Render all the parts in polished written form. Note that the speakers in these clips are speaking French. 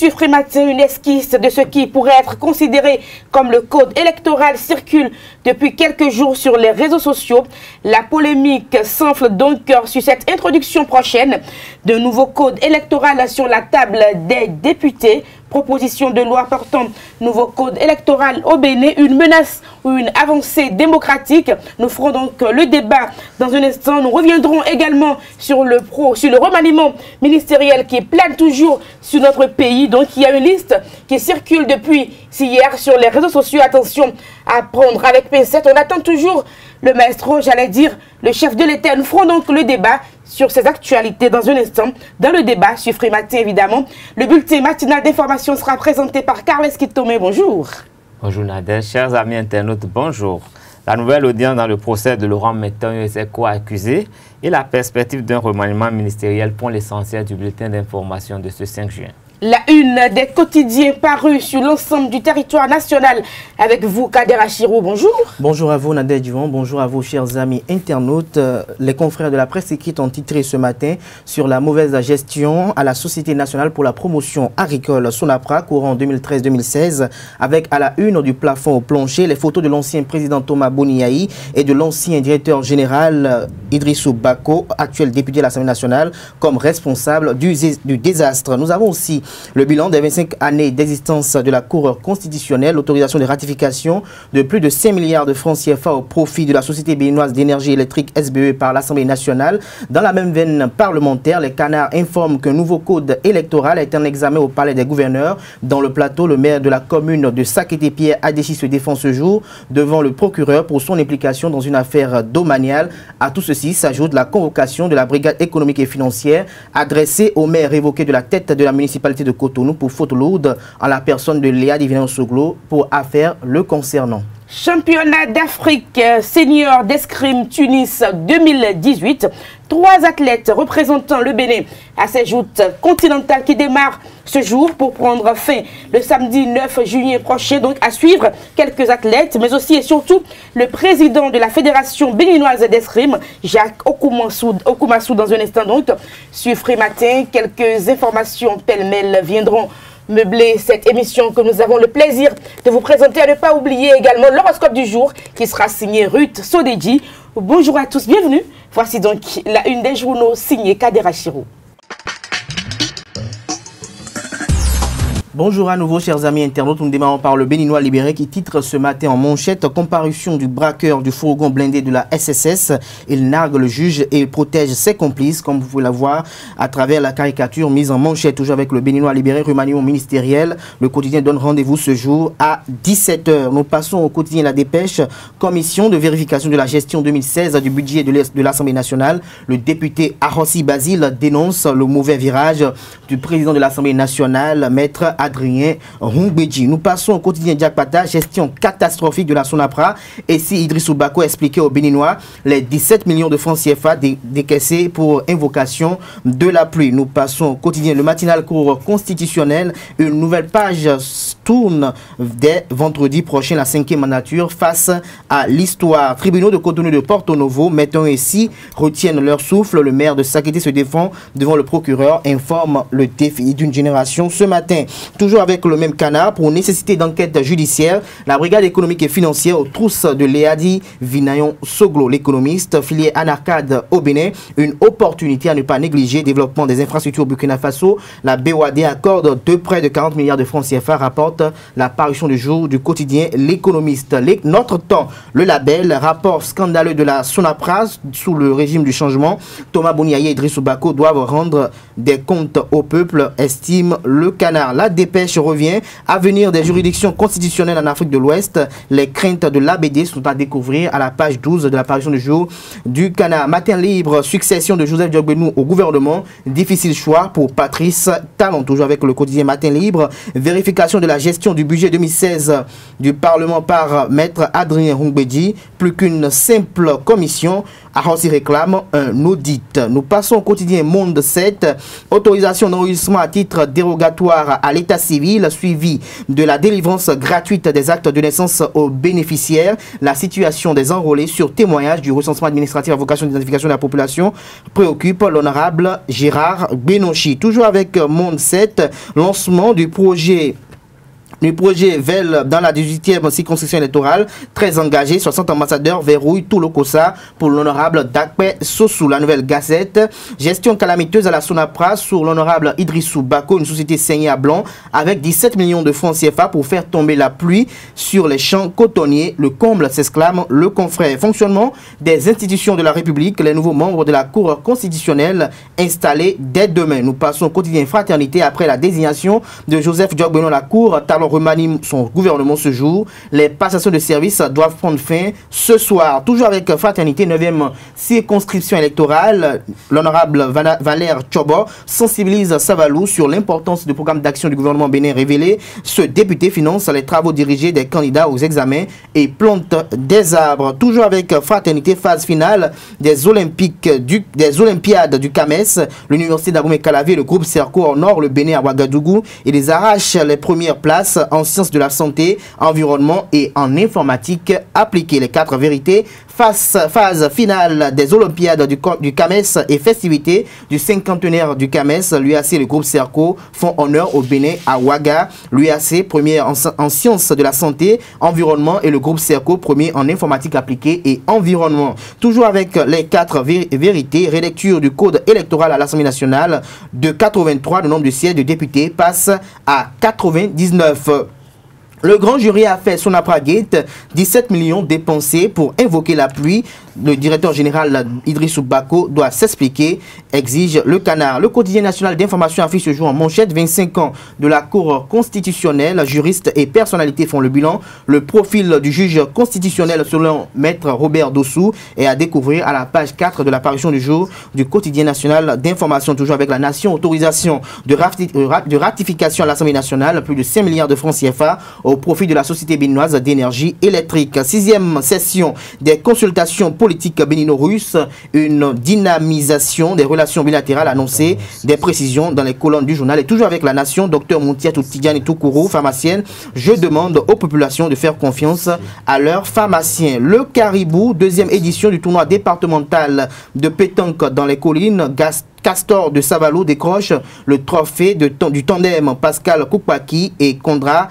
Suffré Matin, une esquisse de ce qui pourrait être considéré comme le code électoral circule depuis quelques jours sur les réseaux sociaux. La polémique s'enfle donc sur cette introduction prochaine d'un nouveau code électoral sur la table des députés. Proposition de loi portant nouveau code électoral au Bénin, une menace ou une avancée démocratique. Nous ferons donc le débat dans un instant. Nous reviendrons également sur le remaniement ministériel qui plane toujours sur notre pays. Donc il y a une liste qui circule depuis hier sur les réseaux sociaux. Attention à prendre avec pincette. On attend toujours le maestro, j'allais dire le chef de l'État. Nous ferons donc le débat sur ces actualités dans un instant. Dans le débat, Suffré Matin évidemment. Le bulletin matinal d'information sera présenté par Carles Kittomé. Bonjour. Bonjour Nader, chers amis internautes, bonjour. La nouvelle audience dans le procès de Laurent Metton et ses co-accusés et la perspective d'un remaniement ministériel pour l'essentiel du bulletin d'information de ce 5 juin. La une des quotidiens parus sur l'ensemble du territoire national. Avec vous, Kader Achirou, bonjour. Bonjour à vous, Nader Duvon. Bonjour à vous, chers amis internautes. Les confrères de la presse écrite ont titré ce matin sur la mauvaise gestion à la Société nationale pour la promotion agricole Sonapra, courant 2013-2016, avec à la une du plafond au plancher les photos de l'ancien président Thomas Boniaï et de l'ancien directeur général Idrissou Bako, actuel député de l'Assemblée nationale, comme responsable du désastre. Nous avons aussi le bilan des 25 années d'existence de la Cour constitutionnelle, l'autorisation de ratification de plus de 5 milliards de francs CFA au profit de la Société béninoise d'énergie électrique SBE par l'Assemblée nationale. Dans la même veine parlementaire, les canards informent qu'un nouveau code électoral a été en examen au Palais des gouverneurs. Dans le plateau, le maire de la commune de Sakété-Pierre Adéchi se défend ce jour devant le procureur pour son implication dans une affaire domaniale. À tout ceci s'ajoute la convocation de la brigade économique et financière adressée au maire révoqué de la tête de la municipalité de Cotonou pour faute lourde en la personne de Léa Divino-Soglo pour affaires le concernant. Championnat d'Afrique senior d'escrime Tunis 2018. 3 athlètes représentant le Bénin à ces joutes continentales qui démarrent ce jour pour prendre fin le samedi 9 juillet prochain. Donc à suivre quelques athlètes, mais aussi et surtout le président de la Fédération béninoise d'escrime, Jacques Okumassou, dans un instant. Donc, Suffré Matin, quelques informations pêle-mêle viendront meubler cette émission que nous avons le plaisir de vous présenter. À ne pas oublier également l'horoscope du jour qui sera signé Ruth Sodedji. Bonjour à tous, bienvenue. Voici donc la une des journaux signée Kader Achirou. Bonjour à nouveau, chers amis internautes. Nous démarrons par le Béninois libéré qui titre ce matin en manchette comparution du braqueur du fourgon blindé de la SSS. Il nargue le juge et il protège ses complices, comme vous pouvez la voir à travers la caricature mise en manchette. Toujours avec le Béninois libéré, remaniement ministériel. Le quotidien donne rendez-vous ce jour à 17 h. Nous passons au quotidien La Dépêche. Commission de vérification de la gestion 2016 du budget de l'Assemblée nationale. Le député Arossi Basile dénonce le mauvais virage du président de l'Assemblée nationale, maître Adrien Hongbeji. Nous passons au quotidien Diakpata, gestion catastrophique de la Sonapra. Et si Idrissou Bako expliquait aux Béninois les 17 millions de francs CFA décaissés pour invocation de la pluie. Nous passons au quotidien Le Matinal Cour constitutionnel. Une nouvelle page tourne dès vendredi prochain, la 5e mandature, face à l'histoire. Tribunaux de Cotonou de Porto Novo, mettons ici, retiennent leur souffle. Le maire de Sakété se défend devant le procureur, informe le défi d'une génération ce matin. Toujours avec le même canard, pour nécessité d'enquête judiciaire, la brigade économique et financière aux trousses de Léadi Vinayon Soglo, l'économiste, filié Anarcade au Bénin, une opportunité à ne pas négliger. Développement des infrastructures au Burkina Faso, la BOAD accorde près de 40 milliards de francs CFA, rapporte la parution du jour du quotidien L'économiste. Notre temps, le label, rapport scandaleux de la Sonapra sous le régime du changement. Thomas Boniaï et Idrissou Bako doivent rendre des comptes au peuple, estime le canard. La Dépêche revient. Avenir des juridictions constitutionnelles en Afrique de l'Ouest. Les craintes de l'ABD sont à découvrir à la page 12 de la parution du jour du canard. Matin libre, succession de Joseph Diogbenou au gouvernement. Difficile choix pour Patrice Talon. Toujours avec le quotidien Matin libre. Vérification de la gestion du budget 2016 du Parlement par Maître Adrien Hungbedi. Plus qu'une simple commission, Arossi réclame un audit. Nous passons au quotidien Monde 7. Autorisation d'enregistrement à titre dérogatoire à l'état civil, suivi de la délivrance gratuite des actes de naissance aux bénéficiaires. La situation des enrôlés sur témoignage du recensement administratif à vocation d'identification de la population préoccupe l'honorable Gérard Benonchi. Toujours avec Monde 7, lancement du projet VEL dans la 18e circonscription électorale, très engagé, 60 ambassadeurs verrouillent tout le COSA pour l'honorable Dakpe Sossou. La Nouvelle Gazette, gestion calamiteuse à la Sonapra sur l'honorable Idrissou Bako, une société saignée à blanc avec 17 millions de francs CFA pour faire tomber la pluie sur les champs cotonniers. Le comble, s'exclame le confrère. Fonctionnement des institutions de la République, les nouveaux membres de la Cour constitutionnelle installés dès demain. Nous passons au quotidien Fraternité après la désignation de Joseph Diogbenon la Cour. Talon remanie son gouvernement ce jour. Les passations de service doivent prendre fin ce soir. Toujours avec Fraternité, 9e circonscription électorale, l'honorable Valère Tchobo sensibilise Savalou sur l'importance du programme d'action du gouvernement bénin révélé. Ce député finance les travaux dirigés des candidats aux examens et plante des arbres. Toujours avec Fraternité, phase finale des Olympiades du CAMES, l'université d'Abomey-Calavi et le groupe Cerco honore le Bénin à Ouagadougou et les arrachent les premières places en sciences de la santé, environnement et en informatique appliquée. Les 4 vérités, phase finale des Olympiades du CAMES et festivités du 50e du CAMES. L'UAC et le groupe Cerco font honneur au Bénin à Ouaga. L'UAC premier en sciences de la santé, environnement et le groupe Cerco premier en informatique appliquée et environnement. Toujours avec les 4 vérités, rélecture du code électoral à l'Assemblée nationale de 83, le nombre de sièges de députés passe à 99. Le grand jury a fait son après-gate, 17 millions dépensés pour invoquer la pluie. Le directeur général Idrissou Bako doit s'expliquer, exige le Canard. Le quotidien national d'information affiche ce jour en manchette 25 ans de la Cour constitutionnelle. Juristes et personnalités font le bilan. Le profil du juge constitutionnel selon Maître Robert Dossou est à découvrir à la page 4 de la parution du jour du quotidien national d'information. Toujours avec la nation, autorisation de ratification à l'Assemblée nationale, plus de 5 milliards de francs CFA au profit de la Société béninoise d'énergie électrique. 6e session des consultations politiques bénino-russes, une dynamisation des relations bilatérales annoncées, des précisions dans les colonnes du journal. Et toujours avec la nation, Dr Moutiatou Tidiane Toukourou, pharmacienne, je demande aux populations de faire confiance à leurs pharmaciens. Le Caribou, 2e édition du tournoi départemental de pétanque dans les collines, Castor de Savalou décroche le trophée du tandem Pascal Koupaki et Kondra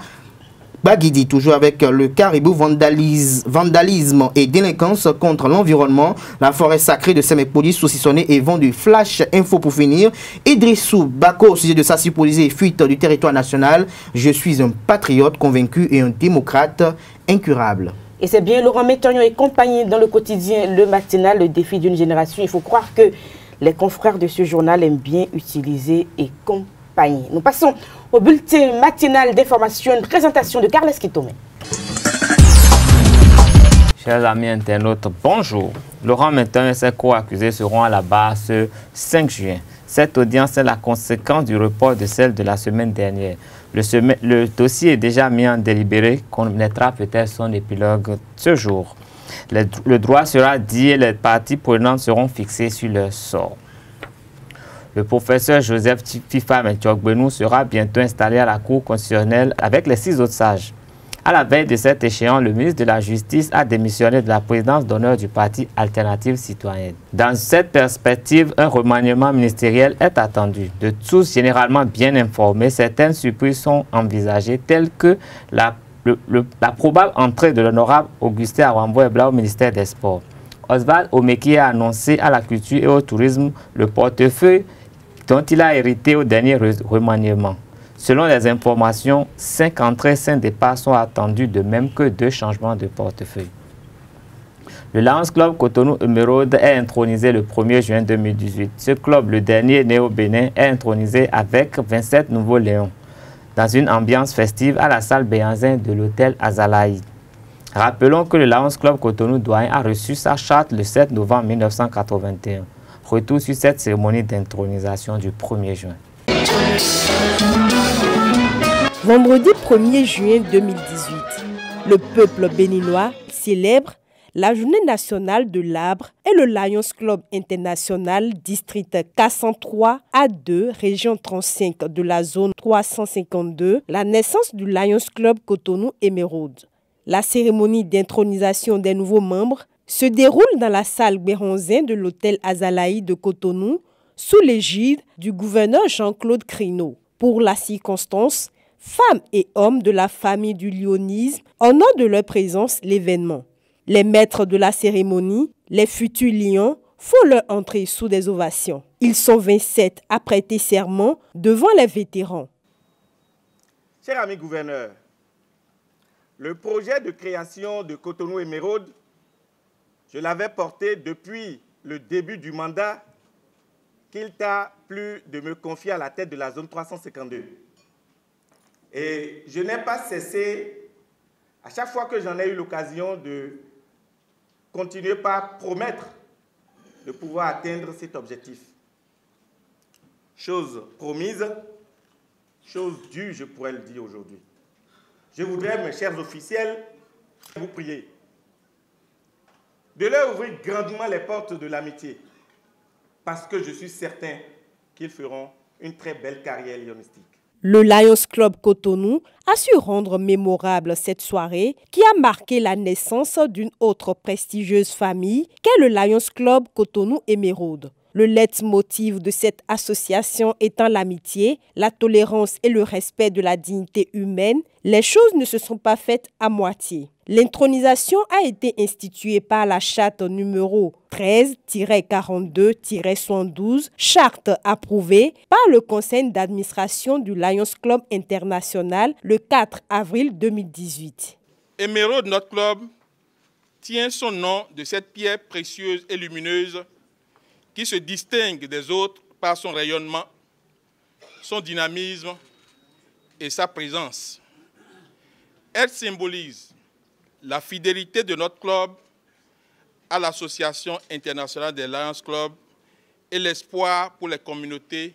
Baguidi. Toujours avec le Caribou, vandalisme et délinquance contre l'environnement. La forêt sacrée de Semekpoli saucissonnée et vendu. Flash info pour finir. Idrissou Bako au sujet de sa supposée fuite du territoire national. Je suis un patriote convaincu et un démocrate incurable. Et c'est bien Laurent Métognon et compagnie dans le quotidien Le Matinal, le défi d'une génération. Il faut croire que les confrères de ce journal aiment bien utiliser et compagnie. Nous passons au bulletin matinal d'information, une présentation de Carles Kitome. Chers amis internautes, bonjour. Laurent Métognon et ses co-accusés seront à la barre ce 5 juin. Cette audience est la conséquence du report de celle de la semaine dernière. Le dossier est déjà mis en délibéré, connaîtra peut-être son épilogue ce jour. Le droit sera dit et les parties prenantes seront fixées sur leur sort. Le professeur Joseph Fifa Diogbenon sera bientôt installé à la Cour constitutionnelle avec les 6 autres sages. À la veille de cet échéant, le ministre de la Justice a démissionné de la présidence d'honneur du parti Alternative Citoyenne. Dans cette perspective, un remaniement ministériel est attendu. De tous généralement bien informés, certaines surprises sont envisagées, telles que la probable entrée de l'honorable Augustin Awambo-Ebla au ministère des Sports. Oswald Omeki a annoncé à la culture et au tourisme le portefeuille dont il a hérité au dernier remaniement. Selon les informations, 5 entrées, 5 départs sont attendus, de même que 2 changements de portefeuille. Le Lions Club Cotonou Emeraude est intronisé le 1er juin 2018. Ce club, le dernier né au Bénin, est intronisé avec 27 nouveaux lions, dans une ambiance festive à la salle Béanzin de l'hôtel Azalaï. Rappelons que le Lions Club Cotonou Douane a reçu sa charte le 7 novembre 1981. Retour sur cette cérémonie d'intronisation du 1er juin. Vendredi 1er juin 2018, le peuple béninois célèbre la journée nationale de l'arbre et le Lions Club International district 403 A2, région 35 de la zone 352, la naissance du Lions Club Cotonou Émeraude. La cérémonie d'intronisation des nouveaux membres se déroule dans la salle Béronzin de l'hôtel Azalaï de Cotonou sous l'égide du gouverneur Jean-Claude Crino. Pour la circonstance, femmes et hommes de la famille du lionisme honorent de leur présence l'événement. Les maîtres de la cérémonie, les futurs lions, font leur entrée sous des ovations. Ils sont 27 à prêter serment devant les vétérans. Cher ami gouverneur, le projet de création de Cotonou Émeraude, je l'avais porté depuis le début du mandat qu'il t'a plu de me confier à la tête de la zone 352. Et je n'ai pas cessé, à chaque fois que j'en ai eu l'occasion, de continuer par promettre de pouvoir atteindre cet objectif. Chose promise, chose due, je pourrais le dire aujourd'hui. Je voudrais, mes chers officiels, vous prier de leur ouvrir grandement les portes de l'amitié, parce que je suis certain qu'ils feront une très belle carrière lionistique. Le Lions Club Cotonou a su rendre mémorable cette soirée qui a marqué la naissance d'une autre prestigieuse famille qu'est le Lions Club Cotonou Émeraude. Le leitmotiv de cette association étant l'amitié, la tolérance et le respect de la dignité humaine, les choses ne se sont pas faites à moitié. L'intronisation a été instituée par la charte numéro 13-42-72, charte approuvée par le conseil d'administration du Lions Club International le 4 avril 2018. Émeraude, notre club, tient son nom de cette pierre précieuse et lumineuse qui se distingue des autres par son rayonnement, son dynamisme et sa présence. Elle symbolise la fidélité de notre club à l'Association internationale des Lions Club et l'espoir pour les communautés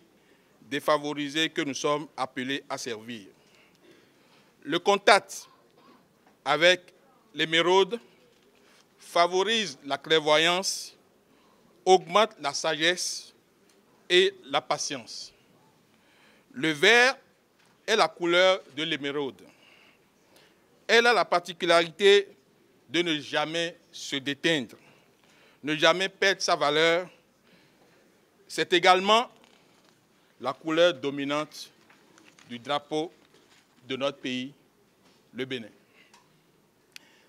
défavorisées que nous sommes appelés à servir. Le contact avec l'émeraude favorise la clairvoyance, augmente la sagesse et la patience. Le vert est la couleur de l'émeraude. Elle a la particularité de ne jamais se déteindre, ne jamais perdre sa valeur. C'est également la couleur dominante du drapeau de notre pays, le Bénin.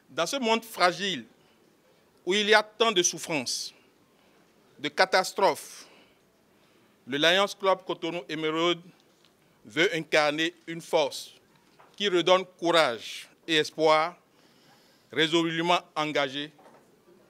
Dans ce monde fragile, où il y a tant de souffrances, de catastrophes, le Lions Club Cotonou Émeraude veut incarner une force qui redonne courage et espoir, résolument engagé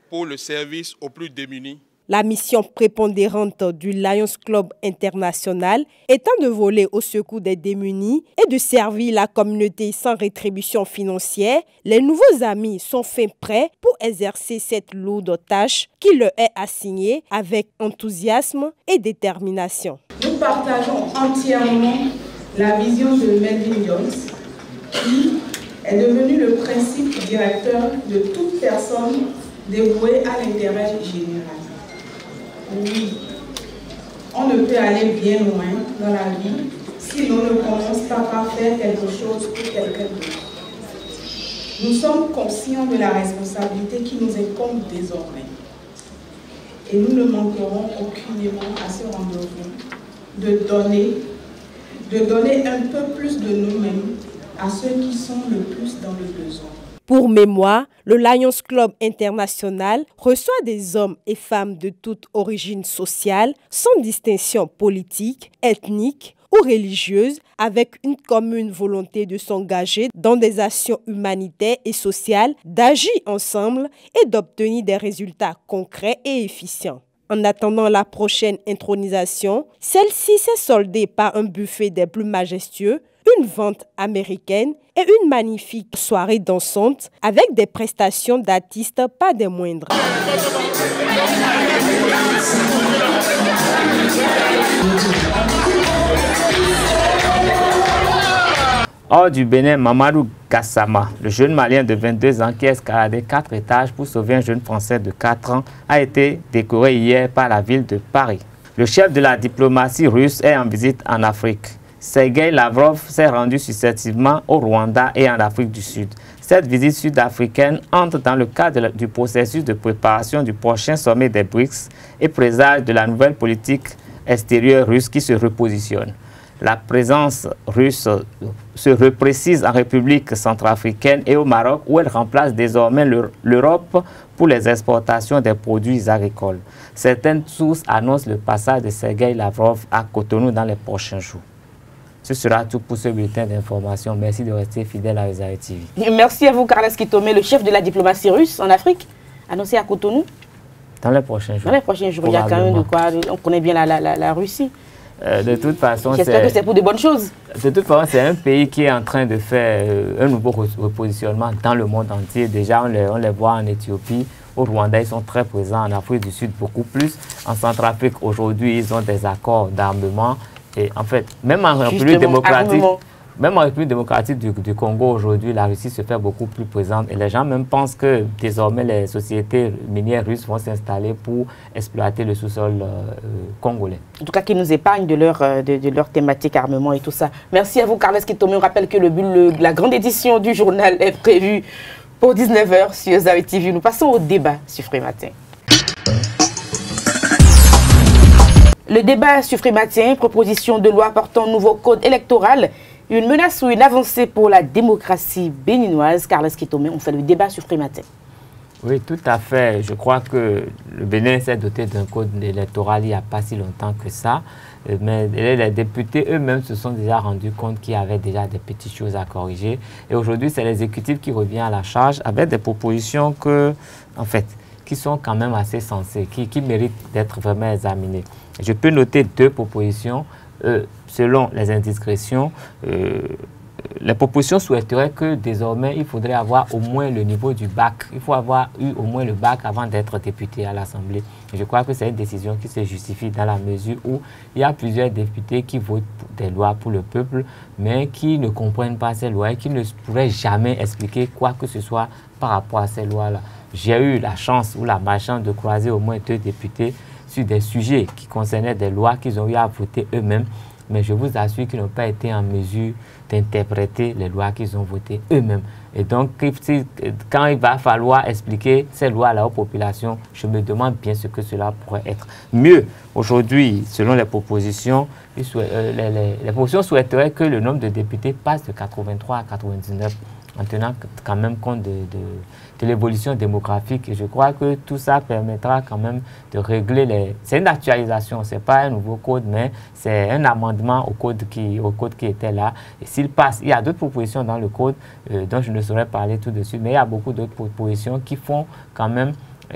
pour le service aux plus démunis. La mission prépondérante du Lions Club International étant de voler au secours des démunis et de servir la communauté sans rétribution financière, les nouveaux amis sont fin prêts pour exercer cette lourde tâche qui leur est assignée avec enthousiasme et détermination. Nous partageons entièrement la vision de Melvin Jones, qui est devenu le principe directeur de toute personne dévouée à l'intérêt général. Oui, on ne peut aller bien loin dans la vie si l'on ne commence pas par faire quelque chose pour quelqu'un d'autre. Nous sommes conscients de la responsabilité qui nous incombe désormais. Et nous ne manquerons aucunement à ce rendez-vous de donner un peu plus de nous-mêmes à ceux qui sont le plus dans le besoin. Pour mémoire, le Lions Club International reçoit des hommes et femmes de toute origine sociale, sans distinction politique, ethnique ou religieuse, avec une commune volonté de s'engager dans des actions humanitaires et sociales, d'agir ensemble et d'obtenir des résultats concrets et efficients. En attendant la prochaine intronisation, celle-ci s'est soldée par un buffet des plus majestueux, une vente américaine et une magnifique soirée dansante avec des prestations d'artistes pas des moindres. Hors du Bénin, Mamadou Gassama, le jeune malien de 22 ans qui a escaladé 4 étages pour sauver un jeune français de 4 ans, a été décoré hier par la ville de Paris. Le chef de la diplomatie russe est en visite en Afrique. Sergueï Lavrov s'est rendu successivement au Rwanda et en Afrique du Sud. Cette visite sud-africaine entre dans le cadre du processus de préparation du prochain sommet des BRICS et présage de la nouvelle politique extérieure russe qui se repositionne. La présence russe se reprécise en République centrafricaine et au Maroc où elle remplace désormais l'Europe pour les exportations des produits agricoles. Certaines sources annoncent le passage de Sergueï Lavrov à Cotonou dans les prochains jours. Ce sera tout pour ce bulletin d'information. Merci de rester fidèle à Osaïe TV. Merci à vous, Carles Kitome, le chef de la diplomatie russe en Afrique, annoncé à Cotonou. Dans les prochains jours. Dans les prochains jours, il y a quand même de quoi. On connaît bien la Russie. De toute façon, j'espère que c'est pour de bonnes choses. De toute façon, c'est un pays qui est en train de faire un nouveau repositionnement dans le monde entier. Déjà, on les voit en Éthiopie. Au Rwanda, ils sont très présents. En Afrique du Sud, beaucoup plus. En Centrafrique, aujourd'hui, ils ont des accords d'armement. Et en fait, même en République démocratique du Congo, aujourd'hui, la Russie se fait beaucoup plus présente. Et les gens même pensent que désormais, les sociétés minières russes vont s'installer pour exploiter le sous-sol congolais. En tout cas, qu'ils nous épargnent de leur thématique armement et tout ça. Merci à vous, Carles Kitome. On rappelle que la grande édition du journal est prévue pour 19 h sur Osaïe TV. Nous passons au débat sur Frématin. Le débat sur Frématin, proposition de loi portant nouveau code électoral, une menace ou une avancée pour la démocratie béninoise. Carles Kitome, on fait le débat sur Frématin. Oui, tout à fait. Je crois que le Bénin s'est doté d'un code électoral il n'y a pas si longtemps que ça. Mais les députés eux-mêmes se sont déjà rendus compte qu'il y avait déjà des petites choses à corriger. Et aujourd'hui, c'est l'exécutif qui revient à la charge avec des propositions qui sont quand même assez sensées, qui méritent d'être vraiment examinées. Je peux noter 2 propositions. Selon les indiscrétions, les propositions souhaiteraient que désormais, il faudrait avoir au moins le niveau du bac. Il faut avoir eu au moins le bac avant d'être député à l'Assemblée. Je crois que c'est une décision qui se justifie dans la mesure où il y a plusieurs députés qui votent des lois pour le peuple, mais qui ne comprennent pas ces lois et qui ne pourraient jamais expliquer quoi que ce soit par rapport à ces lois-là. J'ai eu la chance ou la malchance de croiser au moins 2 députés sur des sujets qui concernaient des lois qu'ils ont eu à voter eux-mêmes, mais je vous assure qu'ils n'ont pas été en mesure d'interpréter les lois qu'ils ont votées eux-mêmes. Et donc, quand il va falloir expliquer ces lois-là aux populations, je me demande bien ce que cela pourrait être. Mieux, aujourd'hui, selon les propositions, les propositions souhaiteraient que le nombre de députés passe de 83 à 99, en tenant quand même compte de l'évolution démographique. Et je crois que tout ça permettra quand même de régler les... C'est une actualisation, ce n'est pas un nouveau code, mais c'est un amendement au code qui était là. Et s'il passe, il y a d'autres propositions dans le code dont je ne saurais parler tout de suite, mais il y a beaucoup d'autres propositions qui font quand même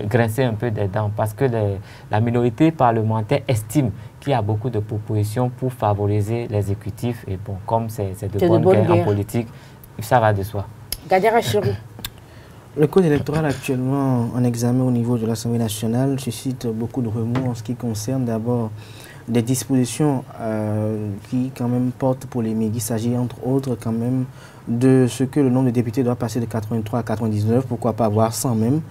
grincer un peu des dents, parce que la minorité parlementaire estime qu'il y a beaucoup de propositions pour favoriser l'exécutif. Et bon, comme c'est de bonne guerre en politique, ça va de soi. Gadjara Chirou. Le code électoral actuellement en examen au niveau de l'Assemblée nationale suscite beaucoup de remous en ce qui concerne d'abord des dispositions qui quand même portent polémique. Il s'agit entre autres quand même de ce que le nombre de députés doit passer de 83 à 99, pourquoi pas avoir 100 même.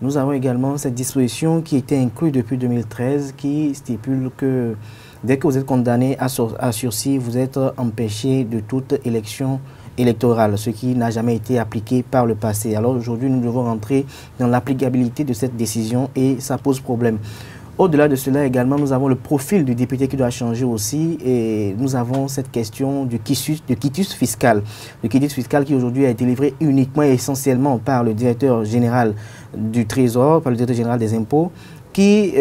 Nous avons également cette disposition qui était inclue depuis 2013 qui stipule que dès que vous êtes condamné à sursis, vous êtes empêché de toute élection électorale, ce qui n'a jamais été appliqué par le passé. Alors aujourd'hui, nous devons rentrer dans l'applicabilité de cette décision et ça pose problème. Au-delà de cela également, nous avons le profil du député qui doit changer aussi et nous avons cette question du quitus fiscal. Le quitus fiscal qui aujourd'hui est délivré uniquement et essentiellement par le directeur général du Trésor, par le directeur général des impôts, qui,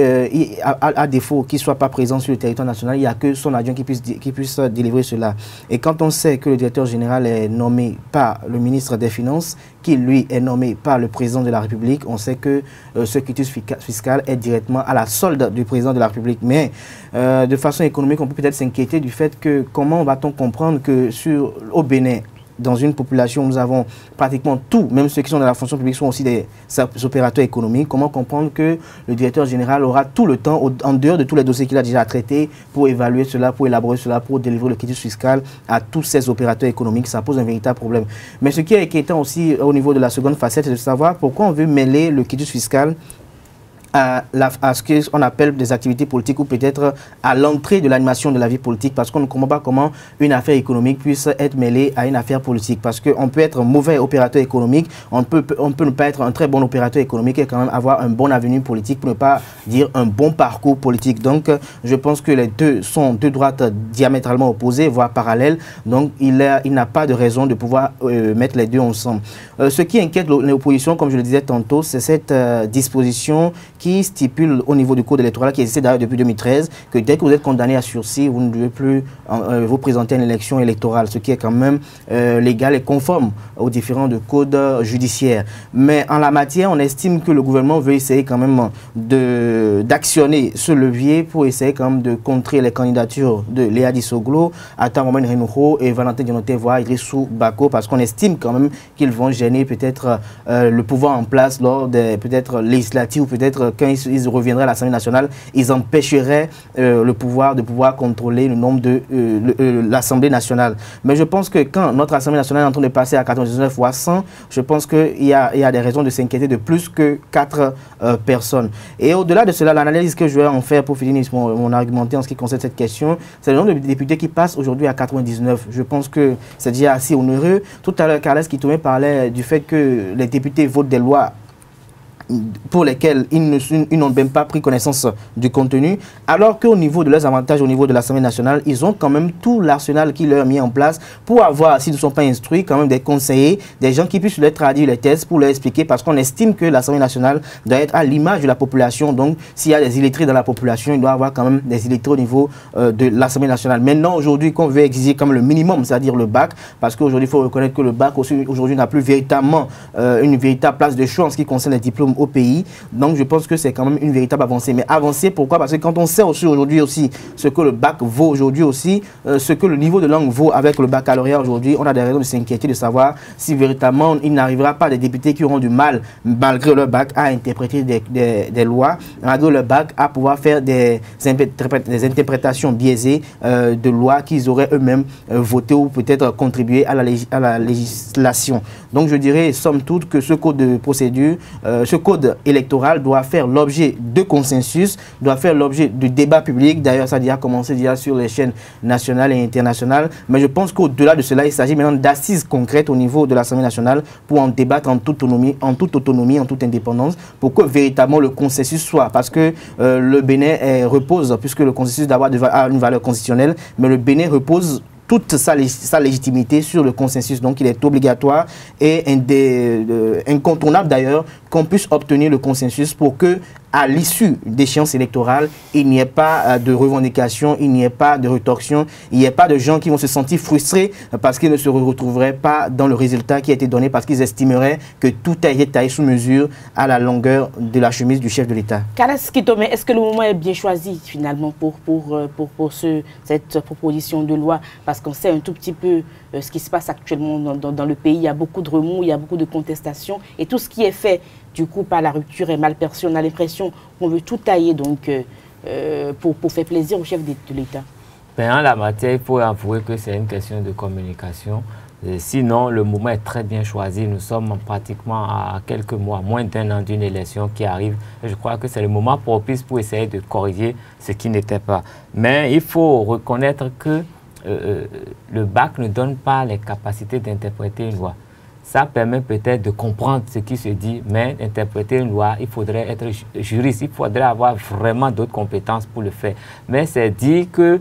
à défaut qu'il ne soit pas présent sur le territoire national, il n'y a que son adjoint qui puisse délivrer cela. Et quand on sait que le directeur général est nommé par le ministre des Finances, qui lui est nommé par le président de la République, on sait que ce quitus fiscal est directement à la solde du président de la République. Mais de façon économique, on peut peut-être s'inquiéter du fait que comment va-t-on comprendre que au Bénin, dans une population où nous avons pratiquement tout, même ceux qui sont dans la fonction publique sont aussi des opérateurs économiques, comment comprendre que le directeur général aura tout le temps, en dehors de tous les dossiers qu'il a déjà traités, pour évaluer cela, pour élaborer cela, pour délivrer le quitus fiscal à tous ces opérateurs économiques? Ça pose un véritable problème. Mais ce qui est inquiétant aussi au niveau de la seconde facette, c'est de savoir pourquoi on veut mêler le quitus fiscal à ce qu'on appelle des activités politiques ou peut-être à l'entrée de l'animation de la vie politique, parce qu'on ne comprend pas comment une affaire économique puisse être mêlée à une affaire politique, parce qu'on peut être un mauvais opérateur économique, on peut ne pas être un très bon opérateur économique et quand même avoir un bon avenir politique, pour ne pas dire un bon parcours politique. Donc je pense que les deux sont deux droites diamétralement opposées, voire parallèles, donc il n'a pas de raison de pouvoir mettre les deux ensemble. Ce qui inquiète l'opposition, comme je le disais tantôt, c'est cette disposition qui stipule au niveau du code électoral, qui existe d'ailleurs depuis 2013, que dès que vous êtes condamné à sursis, vous ne devez plus vous présenter à une élection électorale, ce qui est quand même légal et conforme aux différents codes judiciaires. Mais en la matière, on estime que le gouvernement veut essayer quand même d'actionner ce levier pour essayer quand même de contrer les candidatures de Léa Dissoglo, Ata Mohamed Renouho et Valentin Dionoté, voire Idrissou Bako, parce qu'on estime quand même qu'ils vont gêner peut-être le pouvoir en place lors des peut-être législatives ou peut-être quand ils reviendraient à l'Assemblée nationale, ils empêcheraient le pouvoir de pouvoir contrôler le nombre de l'Assemblée nationale. Mais je pense que quand notre Assemblée nationale est en train de passer à 99 ou à 100, je pense qu'il y a des raisons de s'inquiéter de plus que 4 personnes. Et au-delà de cela, l'analyse que je vais en faire pour finir mon argumentaire en ce qui concerne cette question, c'est le nombre de députés qui passent aujourd'hui à 99. Je pense que c'est déjà assez onéreux. Tout à l'heure, Carles Kitomé parlait du fait que les députés votent des lois pour lesquels ils n'ont même pas pris connaissance du contenu, alors qu'au niveau de leurs avantages, au niveau de l'Assemblée nationale, ils ont quand même tout l'arsenal qui leur est mis en place pour avoir, s'ils ne sont pas instruits, quand même des conseillers, des gens qui puissent leur traduire les tests pour leur expliquer, parce qu'on estime que l'Assemblée nationale doit être à l'image de la population. Donc, s'il y a des illettrés dans la population, il doit y avoir quand même des illettrés au niveau de l'Assemblée nationale. Maintenant, aujourd'hui, qu'on veut exiger comme le minimum, c'est-à-dire le bac, parce qu'aujourd'hui, il faut reconnaître que le bac aujourd'hui n'a plus véritablement une véritable place de choix en ce qui concerne les diplômes au pays. Donc je pense que c'est quand même une véritable avancée. Mais avancée, pourquoi? Parce que quand on sait aussi aujourd'hui aussi ce que le bac vaut aujourd'hui aussi, ce que le niveau de langue vaut avec le baccalauréat aujourd'hui, on a des raisons de s'inquiéter de savoir si véritablement il n'arrivera pas des députés qui auront du mal, malgré leur bac, à interpréter des lois, malgré leur bac, à pouvoir faire des interprétations biaisées de lois qu'ils auraient eux-mêmes votées ou peut-être contribué à la législation. Donc je dirais, somme toute, que ce code de procédure, ce code électoral doit faire l'objet de consensus, doit faire l'objet de débats publics. D'ailleurs, ça a déjà commencé sur les chaînes nationales et internationales. Mais je pense qu'au-delà de cela, il s'agit maintenant d'assises concrètes au niveau de l'Assemblée nationale pour en débattre en toute autonomie, en toute indépendance, pour que véritablement le consensus soit. Parce que le Bénin repose, puisque le consensus d'abord a une valeur constitutionnelle, mais le Bénin repose toute sa légitimité sur le consensus. Donc il est obligatoire et incontournable d'ailleurs qu'on puisse obtenir le consensus pour que, à l'issue d'échéances électorales, il n'y ait pas de revendications, il n'y ait pas de rétorsion, il n'y ait pas de gens qui vont se sentir frustrés parce qu'ils ne se retrouveraient pas dans le résultat qui a été donné, parce qu'ils estimeraient que tout a été taillé sous mesure à la longueur de la chemise du chef de l'État. Carles Kitomé, est-ce que le moment est bien choisi finalement pour cette proposition de loi? Parce qu'on sait un tout petit peu ce qui se passe actuellement dans le pays. Il y a beaucoup de remous, il y a beaucoup de contestations, et tout ce qui est fait du coup par la rupture est mal perçu. On a l'impression qu'on veut tout tailler donc, pour faire plaisir au chef de l'État. En la matière, il faut avouer que c'est une question de communication. Sinon, le moment est très bien choisi. Nous sommes pratiquement à quelques mois, moins d'un an d'une élection qui arrive. Et je crois que c'est le moment propice pour essayer de corriger ce qui n'était pas. Mais il faut reconnaître que le bac ne donne pas les capacités d'interpréter une loi. Ça permet peut-être de comprendre ce qui se dit, mais interpréter une loi, il faudrait être juriste, il faudrait avoir vraiment d'autres compétences pour le faire. Mais c'est dit que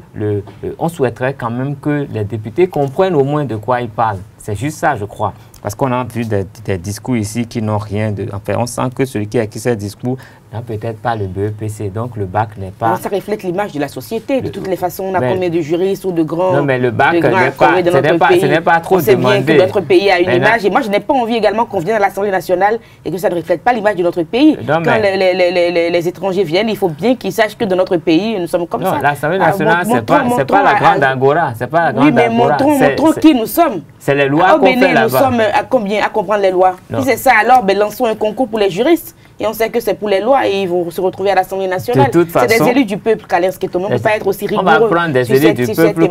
on souhaiterait quand même que les députés comprennent au moins de quoi ils parlent. C'est juste ça, je crois. Parce qu'on a vu des discours ici qui n'ont rien de... Enfin, on sent que celui qui a écrit ces discours n'a peut-être pas le BEPC, donc le bac n'est pas... Ça reflète l'image de la société. De toutes les façons, on a combien de juristes ou de grands... Non, mais le bac ce n'est pas trop demandé. C'est bien que notre pays a une image. Et moi, je n'ai pas envie également qu'on vienne à l'Assemblée nationale et que ça ne reflète pas l'image de notre pays. Quand les étrangers viennent, il faut bien qu'ils sachent que dans notre pays, nous sommes comme ça. L'Assemblée nationale, ce n'est pas la grande agora. Oui, mais montrons qui nous sommes. C'est les lois qu'on fait là-bas. Nous sommes à combien à comprendre les lois? Si c'est ça, alors lançons un concours pour les juristes. Et on sait que c'est pour les lois et ils vont se retrouver à l'Assemblée nationale. C'est des élus du peuple, Kalen Skitome. On ne peut pas être aussi rigoureux. On va prendre des élus du peuple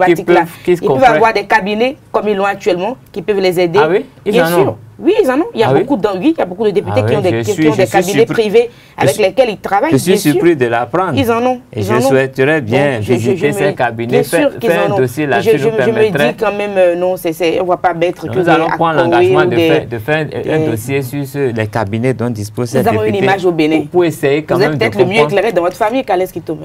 qui ils peuvent avoir des cabinets, comme ils l'ont actuellement, qui peuvent les aider. Ah oui? Bien sûr. Oui, ils en ont. Il y a beaucoup de députés qui ont des cabinets privés avec lesquels ils travaillent. Je suis surpris de l'apprendre. Ils en ont. Et je souhaiterais bien visiter ces cabinets, faire un dossier là-dessus. Je me dis quand même, non, on ne va pas mettre que nous allons prendre l'engagement de faire un dossier sur les cabinets dont disposent ces députés. Nous avons une image au Bénin. Pour essayer quand même de comprendre. Vous êtes peut-être le mieux éclairé dans votre famille, Kalen Skitome.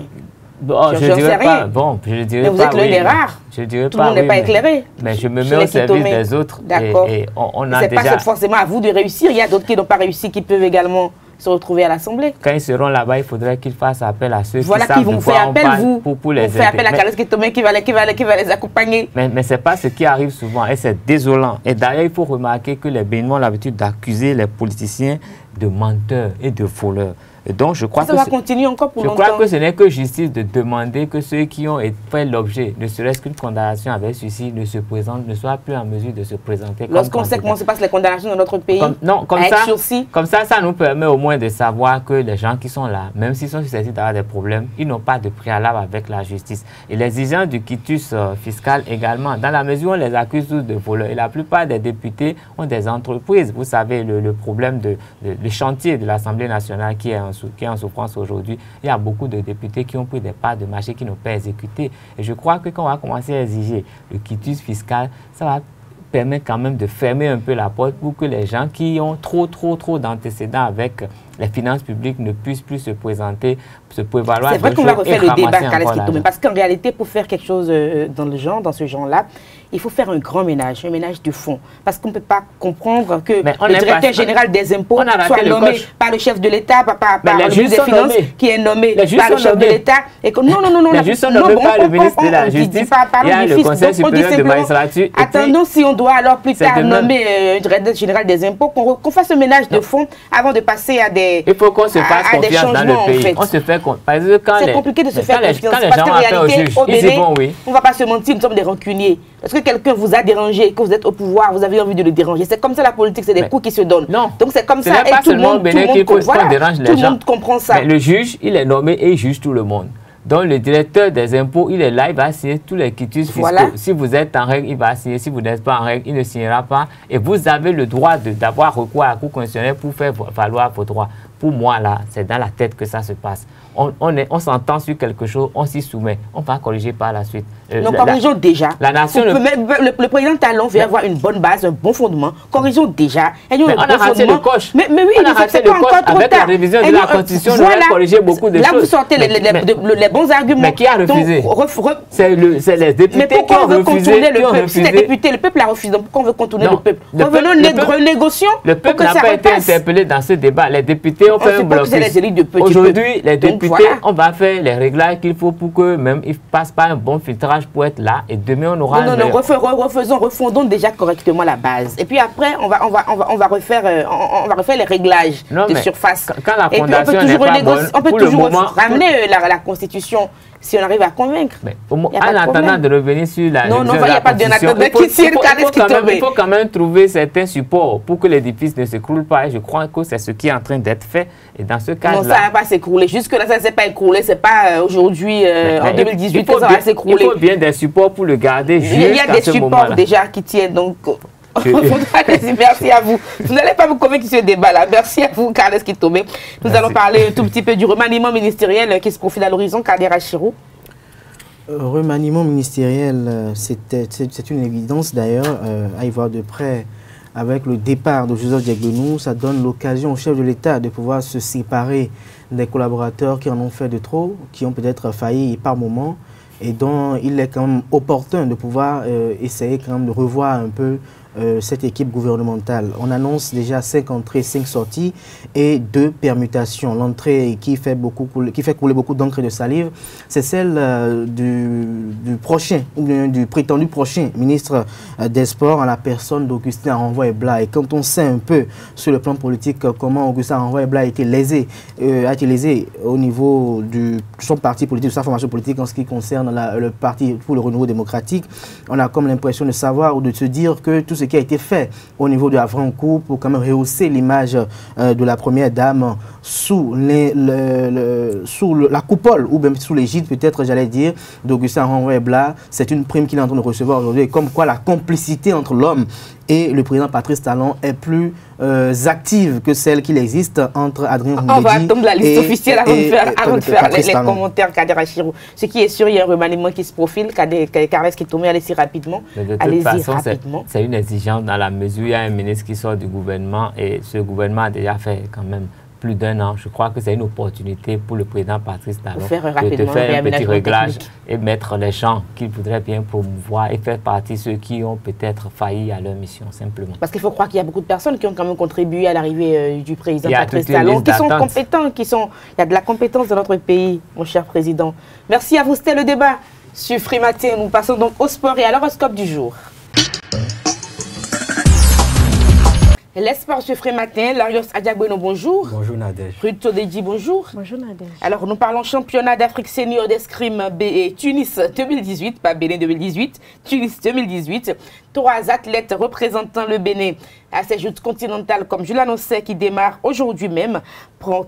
Je ne dirais pas. Bon, je ne dirais pas. Mais vous êtes l'un des rares. Je dirais tout le monde n'est pas éclairé. Mais je me mets au service des autres. D'accord. Et on a déjà... déjà... C'est pas forcément à vous de réussir. Il y a d'autres qui n'ont pas réussi, qui peuvent également se retrouver à l'Assemblée. Quand ils seront là-bas, il faudrait qu'ils fassent appel à ceux qui savent qui vont faire appel, vous. Pour les aider. Faire appel à Kalen Skitome qui va les accompagner. Mais ce n'est pas ce qui arrive souvent et c'est désolant. Et d'ailleurs, il faut remarquer que les Béninois ont l'habitude d'accuser les politiciens de menteurs et de voleurs. Et donc, je crois ça va continuer encore pour longtemps. Je crois que ce n'est que justice de demander que ceux qui ont fait l'objet, ne serait-ce qu'une condamnation avec ceci, ne soient plus en mesure de se présenter. Lorsqu'on sait comment se passent les condamnations dans notre pays, comme ça nous permet au moins de savoir que les gens qui sont là, même s'ils sont susceptibles d'avoir des problèmes, ils n'ont pas de préalable avec la justice. Et les exigences du quitus fiscal également, dans la mesure où on les accuse tous de voleurs. Et la plupart des députés ont des entreprises. Vous savez, le problème le chantier de l'Assemblée nationale qui est en souffrance aujourd'hui, il y a beaucoup de députés qui ont pris des parts de marché qui n'ont pas exécuté. Et je crois que quand on va commencer à exiger le quitus fiscal, ça va permettre quand même de fermer un peu la porte pour que les gens qui ont trop d'antécédents avec les finances publiques ne puissent plus se présenter, se prévaloir. C'est vrai qu'on va refaire le débat, Kalen Skitome, parce qu'en réalité, pour faire quelque chose dans ce genre-là, il faut faire un grand ménage, un ménage de fond. Parce qu'on ne peut pas comprendre que le directeur général des impôts soit nommé par le chef de l'État, par le ministre des Finances, qui est nommé par le chef de l'État. Non, les juges sont nommés par le ministre de la Justice. Il y a le Conseil supérieur de magistrature. Attendons si on doit alors plus tard nommer un directeur général des impôts, qu'on fasse un ménage de fond avant de passer à des il faut qu'on se fasse confiance dans le pays. On se fait confiance. C'est compliqué de se faire confiance parce qu'en réalité, au Bénin, on ne va pas se mentir, nous sommes des rancuniers. Est-ce que quelqu'un vous a dérangé, que vous êtes au pouvoir, vous avez envie de le déranger? C'est comme ça la politique, c'est des coups qui se donnent. Non. Donc c'est comme ça. Et tout le monde comprend ça. Mais le juge, il est nommé et il juge tout le monde. Donc le directeur des impôts, il est là, il va signer tous les quitus fiscaux. Voilà. Si vous êtes en règle, il va signer. Si vous n'êtes pas en règle, il ne signera pas. Et vous avez le droit d'avoir recours à la Cour constitutionnelle pour faire valoir vos droits. Pour moi, là, c'est dans la tête que ça se passe. On s'entend sur quelque chose, on s'y soumet. On va corriger par la suite. Non, corrigeons déjà. La nation... Le président Talon veut avoir une bonne base, un bon fondement. Corrigeons déjà. Mais on a raté le coche. Mais oui, on a raté le coche. Avec la révision de la Constitution, on a corrigé beaucoup de choses. Là, vous sortez les bons arguments. Mais qui a refusé? C'est les députés qui ont refusé. Le peuple a refusé. Donc pourquoi on veut contourner le peuple? Revenons, négocions. Le peuple n'a pas été interpellé dans ce débat. Les députés ont fait un blocus. Aujourd'hui, les députés, on va faire les réglages qu'il faut pour que même ils passent par un bon filtrage pour être là. Et demain, on aura... refondons déjà correctement la base. Et puis après, on va refaire les réglages de surface. Quand la fondation n'est pas bonne, on peut toujours ramener la Constitution si on arrive à convaincre. Mais en attendant de revenir sur la Constitution, il faut quand même trouver certains supports pour que l'édifice ne s'écroule pas. Et je crois que c'est ce qui est en train d'être fait. Et dans ce cas-là... Non, ça ne va pas s'écrouler. Jusque-là, ça ne s'est pas écroulé. Ce n'est pas aujourd'hui, en 2018, que ça va s'écrouler. Il faut bien des supports pour le garder jusqu'à ce moment-là. Il y a des supports déjà qui tiennent, donc... Merci à vous. Vous n'allez pas vous convaincre ce débat-là. Merci à vous, Kalen Skitome. Nous allons parler un tout petit peu du remaniement ministériel qui se profile à l'horizon. Kader Achirou. Remaniement ministériel, c'est une évidence d'ailleurs, à y voir de près. Avec le départ de Joseph Diaglionou, ça donne l'occasion au chef de l'État de pouvoir se séparer des collaborateurs qui en ont fait de trop, qui ont peut-être failli par moment. Et dont il est quand même opportun de pouvoir essayer quand même de revoir un peu cette équipe gouvernementale. On annonce déjà 5 entrées, 5 sorties et 2 permutations. L'entrée qui fait couler beaucoup d'encre et de salive, c'est celle du prétendu prochain ministre des Sports, en la personne d'Augustin Aranvois-Ebla. Et quand on sait un peu sur le plan politique comment Augustin Aranvois-Ebla a été lésé au niveau de son parti politique, de sa formation politique en ce qui concerne le Parti pour le Renouveau démocratique, on a comme l'impression de savoir ou de se dire que tout ce qui a été fait au niveau de la Franco pour quand même rehausser l'image de la première dame sous la coupole ou même sous l'égide, peut-être j'allais dire, d'Augustin Aranvois-Ebla, c'est une prime qu'il est en train de recevoir aujourd'hui. Comme quoi la complicité entre l'homme et le président Patrice Talon est plus active que celle qu'il existe entre Adrien Roumbédi. On va attendre la liste officielle avant de faire les commentaires, Kader Achirou. Ce qui est sûr, il y a un remaniement qui se profile. Kader qui tombe, allez-y rapidement. Allez-y rapidement. C'est une exigence dans la mesure où il y a un ministre qui sort du gouvernement et ce gouvernement a déjà fait quand même plus d'1 an. Je crois que c'est une opportunité pour le président Patrice Talon de faire un petit réglage et mettre les gens qu'il voudrait bien promouvoir et faire partie de ceux qui ont peut-être failli à leur mission, simplement. Parce qu'il faut croire qu'il y a beaucoup de personnes qui ont quand même contribué à l'arrivée du président Patrice Talon, qui sont compétents, il y a de la compétence dans notre pays, mon cher président. Merci à vous, c'était le débat sur Free Matin. Nous passons donc au sport et à l'horoscope du jour. L'espoir sur Free Matin, Larios Adiaboueno, bonjour. Bonjour Nadège. Ruth Todedji, bonjour. Bonjour Nadège. Alors nous parlons championnat d'Afrique senior d'escrime Tunis 2018, pas Bénin 2018, Tunis 2018. 3 athlètes représentant le Bénin à ces Jeux continentales, comme je l'annonçais, qui démarrent aujourd'hui même pour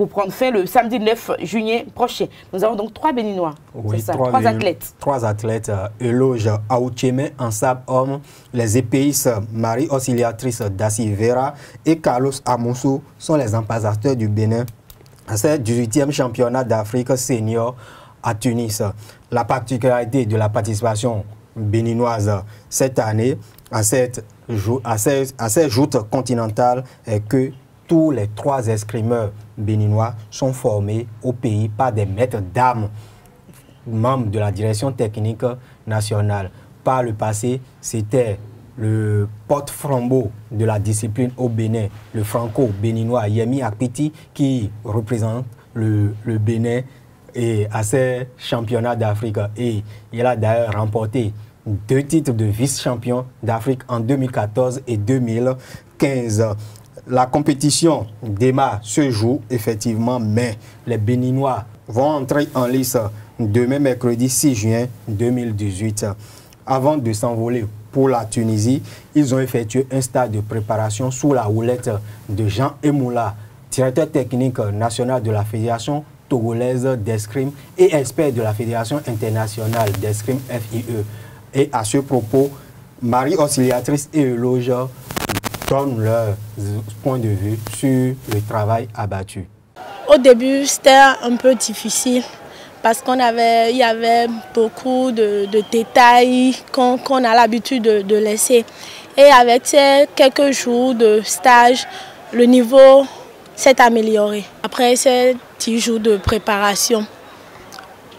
prendre fin le samedi 9 juillet prochain. Nous avons donc 3 Béninois. Oui, ça, 3 athlètes. 3 athlètes. Eloge Aoucheme en sable homme, les épéistes Marie Auxiliatrice Dassi Vera et Carlos Amousou sont les ambassadeurs du Bénin à ce 18e championnat d'Afrique senior à Tunis. La particularité de la participation béninoise cette année à ces joutes continentales est que tous les 3 escrimeurs béninois sont formés au pays par des maîtres d'armes, membres de la direction technique nationale. Par le passé, c'était le porte-flambeau de la discipline au Bénin, le franco-béninois Yemi Akpiti, qui représente le Bénin et à ces championnats d'Afrique. Et il a d'ailleurs remporté 2 titres de vice-champion d'Afrique en 2014 et 2015. La compétition démarre ce jour, effectivement, mais les Béninois vont entrer en lice demain, mercredi 6 juin 2018. Avant de s'envoler pour la Tunisie, ils ont effectué un stade de préparation sous la houlette de Jean Emoula, directeur technique national de la Fédération togolaise d'escrime et expert de la Fédération internationale d'escrime FIE. Et à ce propos, Marie Auxiliatrice et Eloge donnent leur point de vue sur le travail abattu. Au début, c'était un peu difficile parce qu'il y avait beaucoup de détails qu'on a l'habitude de laisser. Et avec ces quelques jours de stage, le niveau s'est amélioré. Après ces 10 jours de préparation,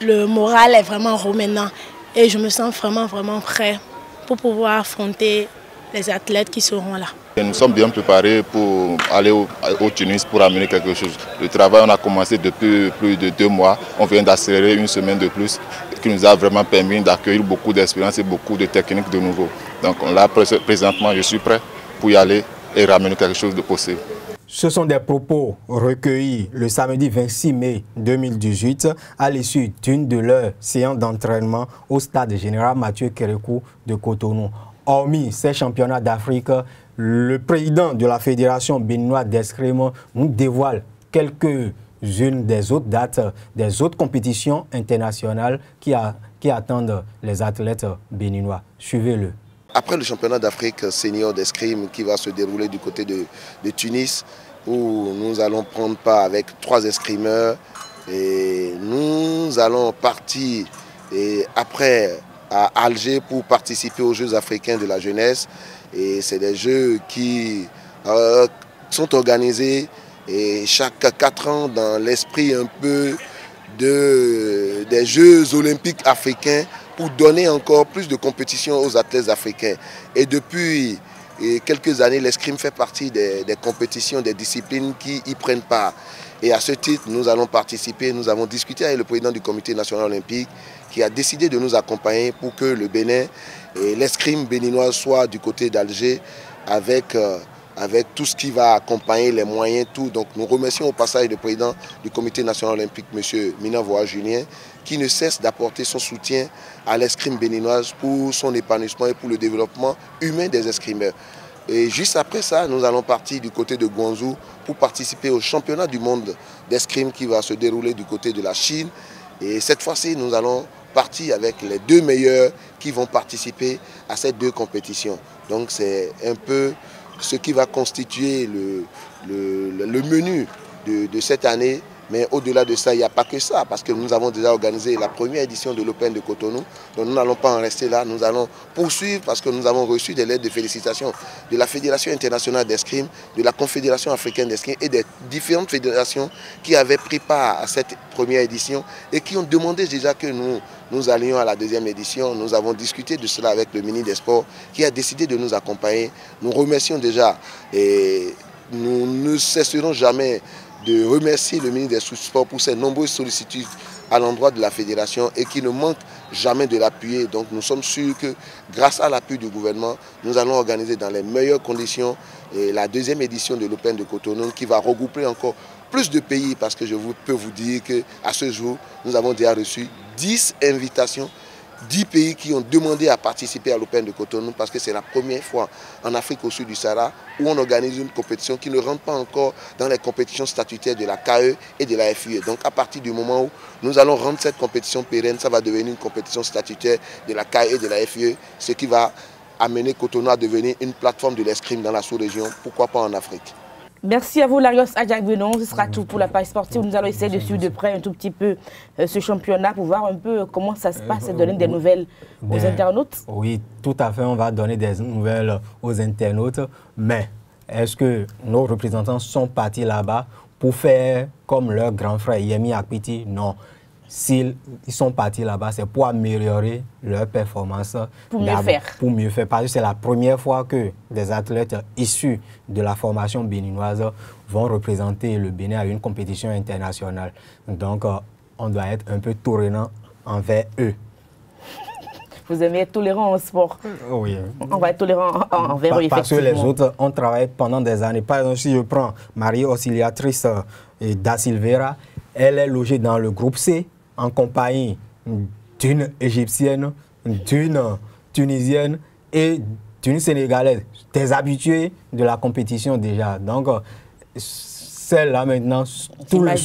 le moral est vraiment remenant et je me sens vraiment prêt pour pouvoir affronter les athlètes qui seront là. Nous sommes bien préparés pour aller au Tunis pour amener quelque chose. Le travail, on a commencé depuis plus de 2 mois. On vient d'accélérer 1 semaine de plus, qui nous a vraiment permis d'accueillir beaucoup d'expérience et beaucoup de techniques de nouveau. Donc là, présentement, je suis prêt pour y aller et ramener quelque chose de possible. Ce sont des propos recueillis le samedi 26 mai 2018 à l'issue d'une de leurs séances d'entraînement au stade général Mathieu Kérékou de Cotonou. Hormis ces championnats d'Afrique, le président de la Fédération béninoise d'escrime nous dévoile quelques-unes des autres dates, des autres compétitions internationales qui attendent les athlètes béninois. Suivez-le. Après le championnat d'Afrique senior d'escrime qui va se dérouler du côté de Tunis, où nous allons prendre part avec 3 escrimeurs, et nous allons partir après à Alger pour participer aux Jeux africains de la jeunesse. Et c'est des Jeux qui sont organisés et chaque 4 ans dans l'esprit un peu des Jeux olympiques africains pour donner encore plus de compétition aux athlètes africains. Et depuis quelques années, l'escrime fait partie des compétitions, des disciplines qui y prennent part. Et à ce titre, nous allons participer, nous avons discuté avec le président du comité national olympique qui a décidé de nous accompagner pour que le Bénin et l'escrime béninoise soit du côté d'Alger avec tout ce qui va accompagner les moyens, tout. Donc nous remercions au passage le président du comité national olympique, M. Minavoa Julien, qui ne cesse d'apporter son soutien à l'escrime béninoise pour son épanouissement et pour le développement humain des escrimeurs. Et juste après ça, nous allons partir du côté de Guangzhou pour participer au championnat du monde d'escrime qui va se dérouler du côté de la Chine. Et cette fois-ci, nous allons partir avec les 2 meilleurs qui vont participer à ces 2 compétitions. Donc c'est un peu ce qui va constituer le menu de cette année. Mais au-delà de ça, il n'y a pas que ça, parce que nous avons déjà organisé la première édition de l'Open de Cotonou. Donc nous n'allons pas en rester là, nous allons poursuivre parce que nous avons reçu des lettres de félicitations de la Fédération internationale d'escrime, de la Confédération africaine d'escrime et des différentes fédérations qui avaient pris part à cette première édition et qui ont demandé déjà que nous allions à la 2e édition. Nous avons discuté de cela avec le ministre des Sports qui a décidé de nous accompagner. Nous remercions déjà et nous ne cesserons jamais de remercier le ministre des Sports pour ses nombreuses sollicitudes à l'endroit de la fédération et qui ne manque jamais de l'appuyer. Donc nous sommes sûrs que grâce à l'appui du gouvernement, nous allons organiser dans les meilleures conditions la 2e édition de l'Open de Cotonou qui va regrouper encore plus de pays parce que je peux vous dire qu'à ce jour, nous avons déjà reçu 10 invitations, 10 pays qui ont demandé à participer à l'Open de Cotonou parce que c'est la première fois en Afrique au sud du Sahara où on organise une compétition qui ne rentre pas encore dans les compétitions statutaires de la KE et de la FUE. Donc à partir du moment où nous allons rendre cette compétition pérenne, ça va devenir une compétition statutaire de la KE et de la FUE, ce qui va amener Cotonou à devenir une plateforme de l'escrime dans la sous-région, pourquoi pas en Afrique. Merci à vous, Larios Adjagbenon. Ce sera tout pour la page sportive. Nous allons essayer de suivre de près un tout petit peu ce championnat pour voir un peu comment ça se passe et donner des nouvelles aux internautes. Oui, tout à fait. On va donner des nouvelles aux internautes. Mais est-ce que nos représentants sont partis là-bas pour faire comme leur grand frère Yemi Akpiti? Non. S'ils sont partis là-bas, c'est pour améliorer leur performance. Pour mieux faire. Pour mieux faire. Parce que c'est la première fois que des athlètes issus de la formation béninoise vont représenter le Bénin à une compétition internationale. Donc, on doit être un peu tolérant envers eux. Vous aimez être tolérant en sport? Oui. On va être tolérant envers eux, effectivement. Parce que les autres ont travaillé pendant des années. Par exemple, si je prends Marie Auxiliatrice Da Silveira, elle est logée dans le groupe C, en compagnie d'une Égyptienne, d'une Tunisienne et d'une Sénégalaise, des habitués de la compétition déjà. Donc, celle-là maintenant, tout le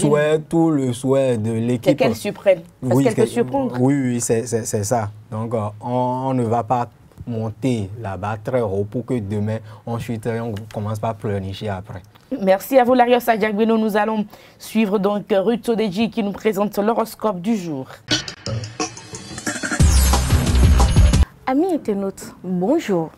souhait de l'équipe. C'est qu'elle surprenne, parce qu'elle peut surprendre. Oui, c'est ça. Donc, on ne va pas monter là-bas très haut pour que demain, on chute et on commence pas à pleurnicher après. Merci à vous, Larios Adjagbenon. Nous allons suivre donc Ruth Sodeji qui nous présente l'horoscope du jour. Amis internautes, bonjour.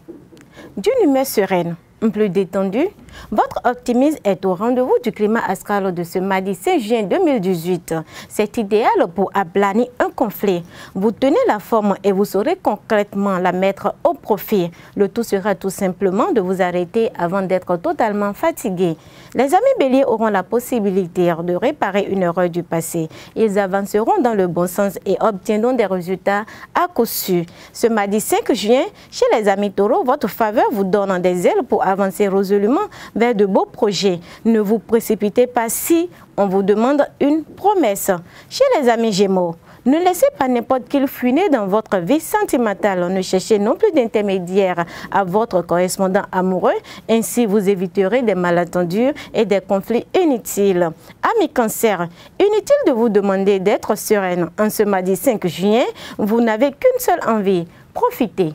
D'une humeur sereine, plus détendue, votre optimisme est au rendez-vous du climat astral de ce mardi 16 juin 2018. C'est idéal pour aplanir un conflit. Vous tenez la forme et vous saurez concrètement la mettre au profit. Le tout sera tout simplement de vous arrêter avant d'être totalement fatigué. Les amis béliers auront la possibilité de réparer une erreur du passé. Ils avanceront dans le bon sens et obtiendront des résultats à coup sûr. Ce mardi 5 juin, chez les amis taureaux, votre faveur vous donne des ailes pour avancer résolument vers de beaux projets. Ne vous précipitez pas si on vous demande une promesse. Chez les amis gémeaux, ne laissez pas n'importe qui fuiner dans votre vie sentimentale. Ne cherchez non plus d'intermédiaire à votre correspondant amoureux. Ainsi, vous éviterez des malentendus et des conflits inutiles. Amis cancer, inutile de vous demander d'être sereine. En ce mardi 5 juin, vous n'avez qu'une seule envie. Profitez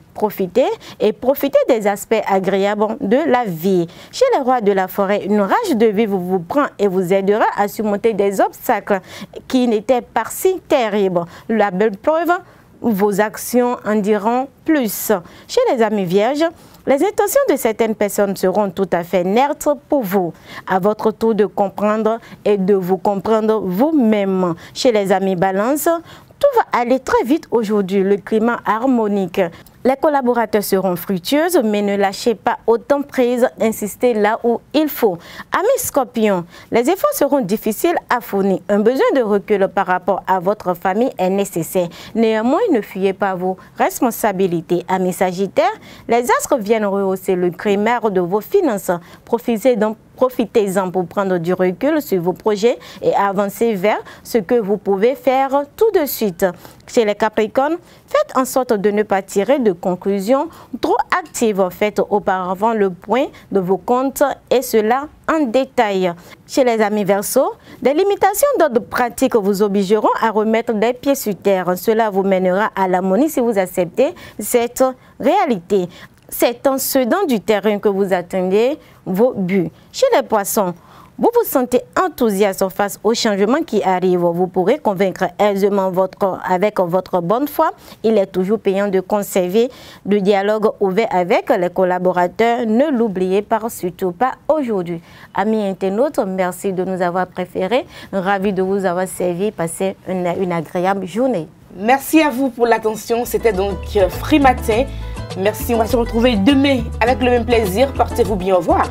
des aspects agréables de la vie. Chez les rois de la forêt, une rage de vivre vous prend et vous aidera à surmonter des obstacles qui n'étaient pas si terribles. La belle preuve, vos actions en diront plus. Chez les amis vierges, les intentions de certaines personnes seront tout à fait neutres pour vous. À votre tour de comprendre et de vous comprendre vous-même. Chez les amis balance, tout va aller très vite aujourd'hui, le climat harmonique Les collaborateurs seront fructueuses, mais ne lâchez pas autant prise, insistez là où il faut. Amis Scorpions, les efforts seront difficiles à fournir. Un besoin de recul par rapport à votre famille est nécessaire. Néanmoins, ne fuyez pas vos responsabilités. Amis Sagittaires, les astres viennent rehausser le primaire de vos finances. Profitez-en pour prendre du recul sur vos projets et avancer vers ce que vous pouvez faire tout de suite. Chez les Capricornes, faites en sorte de ne pas tirer de conclusions trop actives. Faites auparavant le point de vos comptes et cela en détail. Chez les amis Verseaux, des limitations d'ordre pratique vous obligeront à remettre des pieds sur terre. Cela vous mènera à l'harmonie si vous acceptez cette réalité. C'est en cédant du terrain que vous atteignez vos buts. Chez les Poissons, vous vous sentez enthousiaste face aux changements qui arrivent. Vous pourrez convaincre aisément avec votre bonne foi. Il est toujours payant de conserver le dialogue ouvert avec les collaborateurs. Ne l'oubliez pas, surtout pas aujourd'hui. Amis internautes, merci de nous avoir préférés. Ravi de vous avoir servi. Passez une agréable journée. Merci à vous pour l'attention. C'était donc Free Matin. Merci, on va se retrouver demain avec le même plaisir. Portez-vous bien, au revoir.